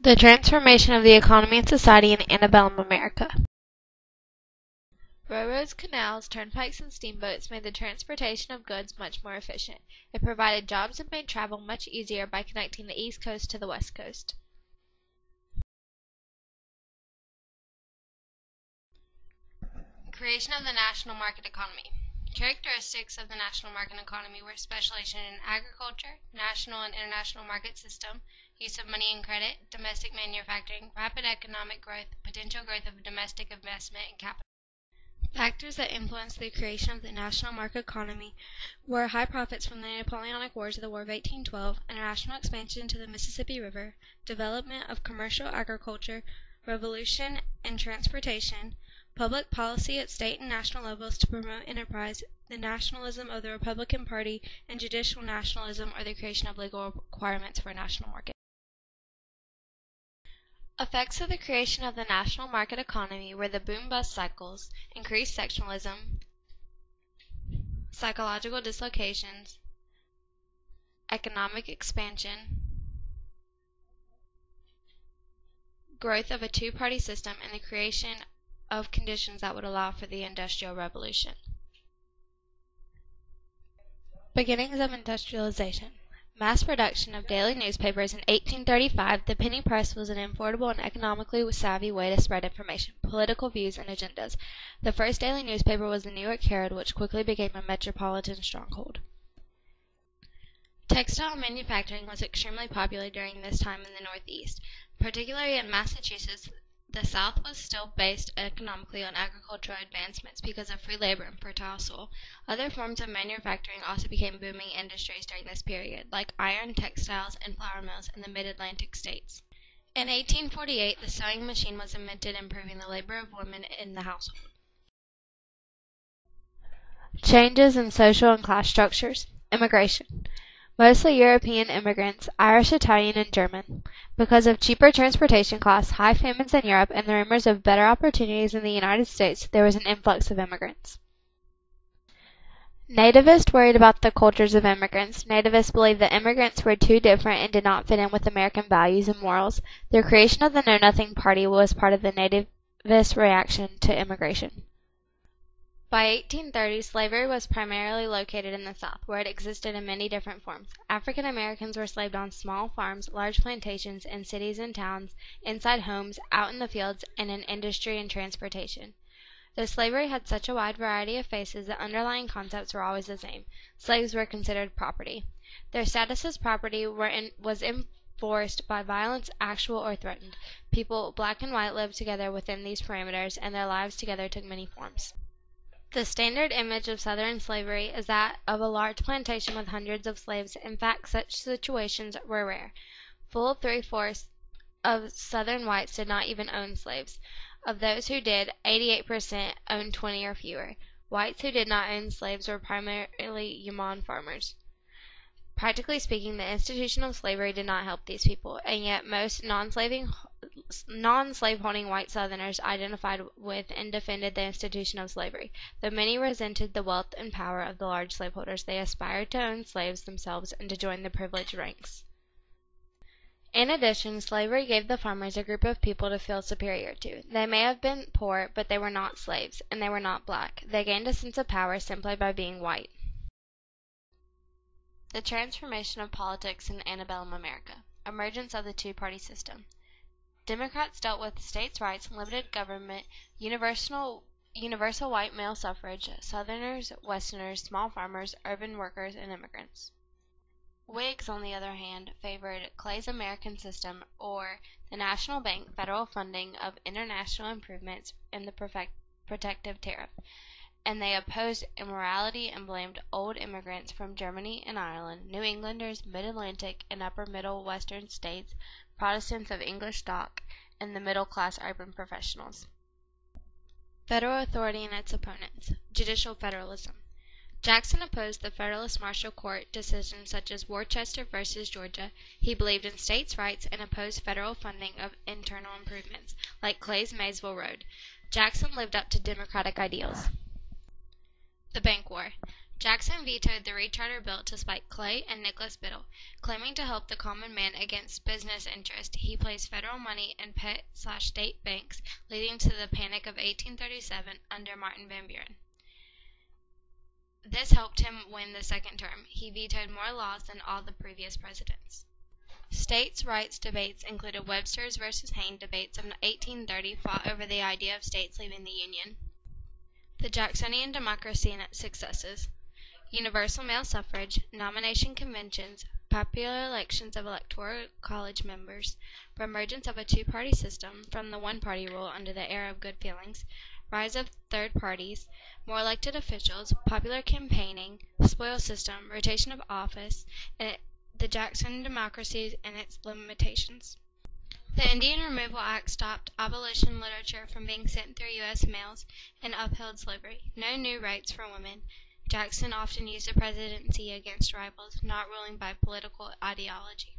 The transformation of the economy and society in antebellum America. Railroads, canals, turnpikes, and steamboats made the transportation of goods much more efficient. It provided jobs and made travel much easier by connecting the East Coast to the West Coast. Creation of the national market economy. Characteristics of the national market economy were specialization in agriculture, national and international market system, use of money and credit, domestic manufacturing, rapid economic growth, potential growth of domestic investment and capital. Factors that influenced the creation of the national market economy were high profits from the Napoleonic Wars of the War of 1812, international expansion to the Mississippi River, development of commercial agriculture, revolution in transportation, public policy at state and national levels to promote enterprise, the nationalism of the Republican Party, and judicial nationalism, or the creation of legal requirements for a national market. Effects of the creation of the national market economy were the boom-bust cycles, increased sectionalism, psychological dislocations, economic expansion, growth of a two-party system, and the creation of conditions that would allow for the Industrial Revolution. Beginnings of industrialization. Mass production of daily newspapers in 1835, the penny press was an affordable and economically savvy way to spread information, political views, and agendas. The first daily newspaper was the New York Herald, which quickly became a metropolitan stronghold. Textile manufacturing was extremely popular during this time in the Northeast. Particularly in Massachusetts, the South was still based economically on agricultural advancements because of free labor and fertile soil. Other forms of manufacturing also became booming industries during this period, like iron, textiles, and flour mills in the mid-Atlantic states. In 1848, the sewing machine was invented, improving the labor of women in the household. Changes in social and class structures. Immigration. Mostly European immigrants, Irish, Italian, and German. Because of cheaper transportation costs, high famines in Europe, and the rumors of better opportunities in the United States, there was an influx of immigrants. Nativists worried about the cultures of immigrants. Nativists believed that immigrants were too different and did not fit in with American values and morals. The creation of the Know Nothing Party was part of the nativist reaction to immigration. By 1830, slavery was primarily located in the South, where it existed in many different forms. African Americans were enslaved on small farms, large plantations, in cities and towns, inside homes, out in the fields, and in industry and transportation. Though slavery had such a wide variety of faces, the underlying concepts were always the same. Slaves were considered property. Their status as property was enforced by violence, actual or threatened. People, black and white, lived together within these parameters, and their lives together took many forms. The standard image of Southern slavery is that of a large plantation with hundreds of slaves. In fact, such situations were rare. Full 3/4 of Southern whites did not even own slaves. Of those who did, 88% owned 20 or fewer. Whites who did not own slaves were primarily yeoman farmers. Practically speaking, the institution of slavery did not help these people, and yet most non-slaveholding white Southerners identified with and defended the institution of slavery. Though many resented the wealth and power of the large slaveholders, they aspired to own slaves themselves and to join the privileged ranks. In addition, slavery gave the farmers a group of people to feel superior to. They may have been poor, but they were not slaves, and they were not black. They gained a sense of power simply by being white. The transformation of politics in antebellum America. Emergence of the two-party system. Democrats dealt with states' rights, limited government, universal white male suffrage, Southerners, Westerners, small farmers, urban workers, and immigrants. Whigs, on the other hand, favored Clay's American system, or the National Bank federal funding of international improvements in the protective tariff, and they opposed immorality and blamed old immigrants from Germany and Ireland, New Englanders, Mid-Atlantic and upper middle western states, Protestants of English stock, and the middle-class urban professionals. Federal authority and its opponents. Judicial federalism. Jackson opposed the Federalist Marshall Court decisions such as Worcester v. Georgia. He believed in states' rights and opposed federal funding of internal improvements, like Clay's Maysville Road. Jackson lived up to Democratic ideals. The Bank War. Jackson vetoed the recharter bill to spite Clay and Nicholas Biddle, claiming to help the common man against business interests. He placed federal money in pet/state banks, leading to the Panic of 1837 under Martin Van Buren. This helped him win the second term. He vetoed more laws than all the previous presidents. States' rights debates included Webster's versus Hayne debates of 1830, fought over the idea of states leaving the Union. The Jacksonian Democracy and its successes. Universal male suffrage, nomination conventions, popular elections of electoral college members, reemergence of a two-party system from the one-party rule under the era of good feelings, rise of third parties, more elected officials, popular campaigning, spoils system, rotation of office, and the Jacksonian Democracy and its limitations. The Indian Removal Act stopped abolition literature from being sent through U.S. mails and upheld slavery. No new rights for women. Jackson often used the presidency against rivals, not ruling by political ideology.